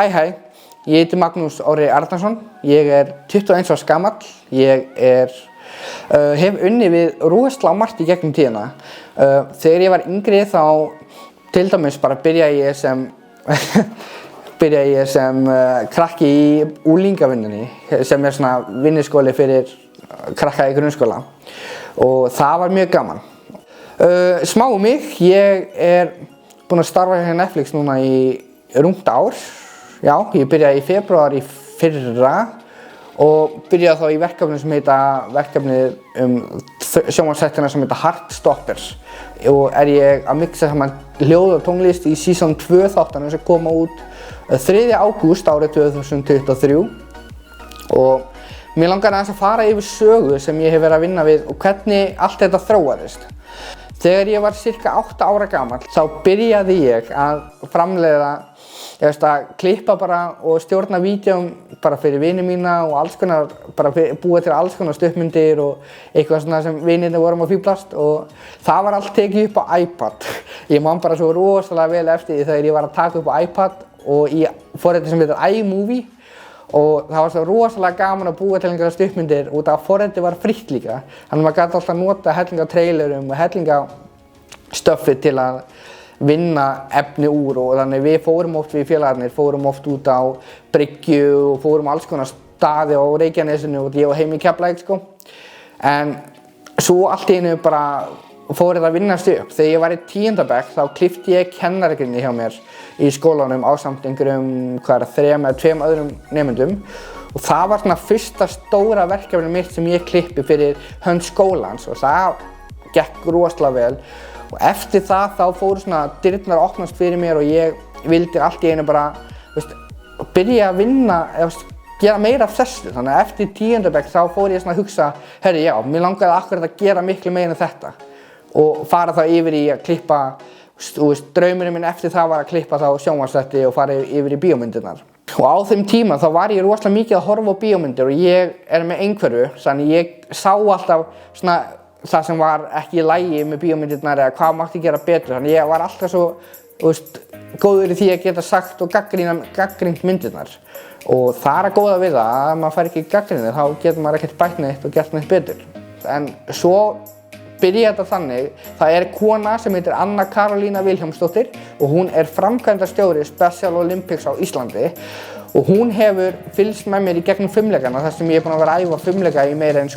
Hæ, ég heiti Magnús Orri Arnarsson, ég er 21 árs gamall, ég hef unnið við rosalega margt í gegnum tíðina. Þegar ég var yngri þá til dæmis bara byrjaði ég sem krakki í unglingavinnunni sem svona vinnuskóli fyrir krakka í grunnskóla og það var mjög gaman. Smá mig, ég búinn að starfa hjá Netflix núna í rúmt ár. Já, ég byrjaði í febrúar í fyrra og byrjaði þá í verkefni sem sjónvarpsþættina sem heita Heartstoppers og ég að mixa saman hljóð og tónlist í season 2 þáttanna sem koma út 3. ágúst árið 2023 og mér langar aðeins að fara yfir sögu sem ég hef verið að vinna við og hvernig allt þetta þróaðist. Þegar ég var cirka 8 ára gamall þá byrjaði ég að framleiða að klippa bara og stjórna vídeóm bara fyrir vini mína og alls konar, bara búa til alls konar stuttmyndir og eitthvað svona sem vinirnir vorum að fíblast og það var allt tekið upp á iPad. Ég man bara svo rosalega vel eftir því þegar ég var að taka upp á iPad og í forriti sem heitir iMovie og það var svo rosalega gaman að búa til einhverja stuttmyndir og það forriti var frítt líka. Þannig að maður gæti alltaf nota hellinga trailerum og hellinga stöffi til að vinna efni úr og þannig við félagarnir fórum oft út á Bryggju og fórum alls konar staði á Reykjanesinu og ég var heim í Keflavík sko. En svo allt í einu bara fór þetta að vinnast upp. Þegar ég var í 10. bekk þá klippti ég kennaragrindina hjá mér í skólanum ásamt einhverjum 3 eða 2 öðrum nemendum og það var svona fyrsta stóra verkefni mitt sem ég klippi fyrir hönd skólans og það gekk rosalega vel. Og eftir það þá fóru svona dyrnar að opnast fyrir mér og ég vildi allt í einu bara byrja að vinna gera meira af þessu. Þannig að eftir 10. bekk þá fór ég svona að hugsa herri já, mér langaði akkurat að gera miklu meira en þetta og fara þá yfir í að klippa draumurinn minn eftir það var að klippa þá sjónvarpsþætti og fara yfir í bíómyndirnar. Og á þeim tíma þá var ég rosalega mikið að horfa á bíómyndir og ég með einhverfu þannig ég sá alltaf svona það sem var ekki í lagi með bíómyndirnar eða hvað mátti gera betur. Þannig ég var alltaf svo góður í því að geta sagt og gagnrýnt myndirnar. Og það góða við það að ef maður fær ekki gagnrýnið þá getur maður ekkert bætt neitt og gert neitt betur. En svo byrjaði þetta þannig, það kona sem heitir Anna Karolína Vilhjálmsdóttir og hún framkvæmdastjóri Special Olympics á Íslandi og hún hefur fylgst með mér í gegnum fimleikana þar sem ég búinn að vera að æfa fimleika í meira en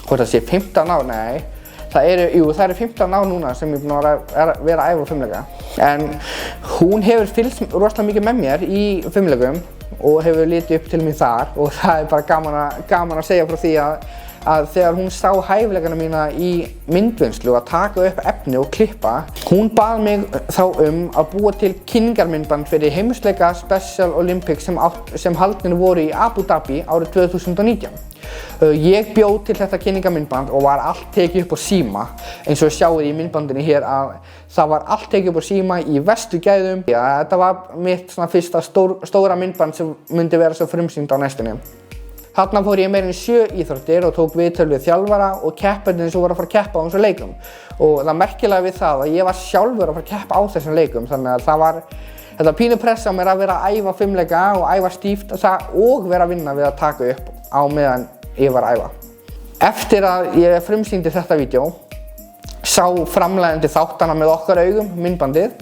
hvort það sé 15 ár, nei, það eru 15 ár núna sem ég búinn að vera að æfa fimleika. En hún hefur fylgst rosalega mikið með mér í fimleikum og hefur litið upp til mín þar og það bara gaman að segja frá því að þegar hún sá hæfileikana mína í myndvinnslu að taka upp efni og klippa, hún bað mig þá að búa til kynningarmyndband fyrir heimsleika Special Olympics sem haldnir voru í Abu Dhabi árið 2019. Ég bjó til þetta kynningarmyndband og var allt tekið upp á síma eins og sjáið í myndbandinu hér að það var allt tekið upp á síma í verstu gæðum. Þetta var mitt fyrsta stóra myndband sem myndi vera svo frumsýnt á næstunni. Þarna fór ég meira en 7 íþróttir og tók viðtöl við þjálfara og keppendurnir sem voru að fara að keppa á þessum leikum. Og það merkilega við það að ég var sjálfur að fara að keppa á þessum leikum þannig að það var þetta pínu pressa á mér að vera að æfa fimleika og æfa stíft og vera að vinna við að taka upp á meðan ég var að æfa. Eftir að ég frumsýndi þetta vídeó sá framleiðandi þáttanna með okkar augum myndbandið.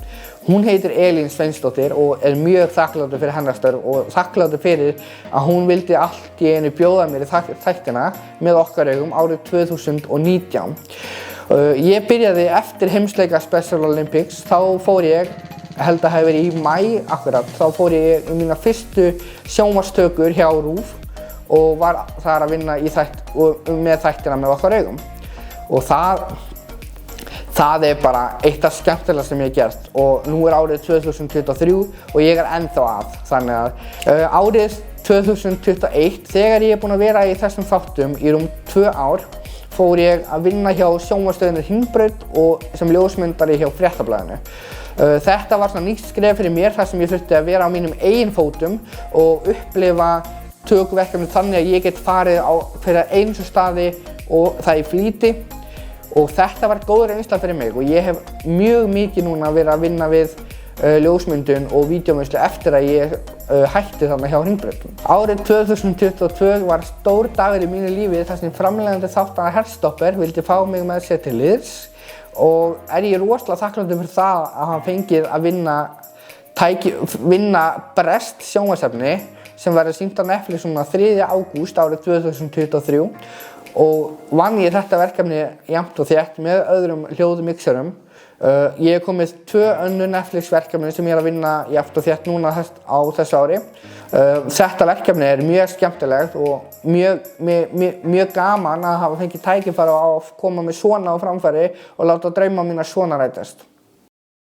Hún heitir Elín Sveinsdóttir og mjög þakklátur fyrir hennar störf og þakklátur fyrir að hún vildi allt í einu bjóða mér í þættina með okkar augum árið 2019. Ég byrjaði eftir heimsleika Special Olympics, þá fór ég, held að hafi verið í maí akkurat, þá fór ég í mína fyrstu sjónvarpstökur hjá RÚV og var þar að vinna með þættina með okkar augum. Og það bara eitt af skemmtilega sem ég hef gert og nú árið 2023 og ég ennþá að. Þannig að árið 2021, þegar ég búinn að vera í þessum þáttum í rúm 2 ár, fór ég að vinna hjá sjónvarpsstöðinni Hringbraut og sem ljósmyndari hjá Fréttablaðinu. Þetta var svona nýtt skref fyrir mér þar sem ég þurfti að vera á mínum eigin fótum og upplifa tökuverkefni þannig að ég get farið á fyrir einu staði og það í flýti. Og þetta var góð reynsla fyrir mig og ég hef mjög mikið núna verið að vinna við ljósmyndun og vídeóvinnslu eftir að ég hætti þarna hjá Hringbrautum. Árið 2022 var stór dagur í mínu lífi þar sem framleiðandi þáttanna Heartstopper vildi fá mig með sér til liðs og ég rosalega þakklátur fyrir það að hann fengið að vinna breskt sjónvarpsefni sem verður sýnt á Netflix 3. ágúst árið 2023 og vann ég þetta verkefni jafnt og þétt með öðrum hljóðmixerum. Ég hef komið 2 önnur Netflix verkefni sem ég að vinna jafnt og þétt núna á þessu ári. Þetta verkefni mjög skemmtilegt og mjög gaman að hafa fengið tækifæri á að koma með svona á framfæri og láta drauma mína svona rætast.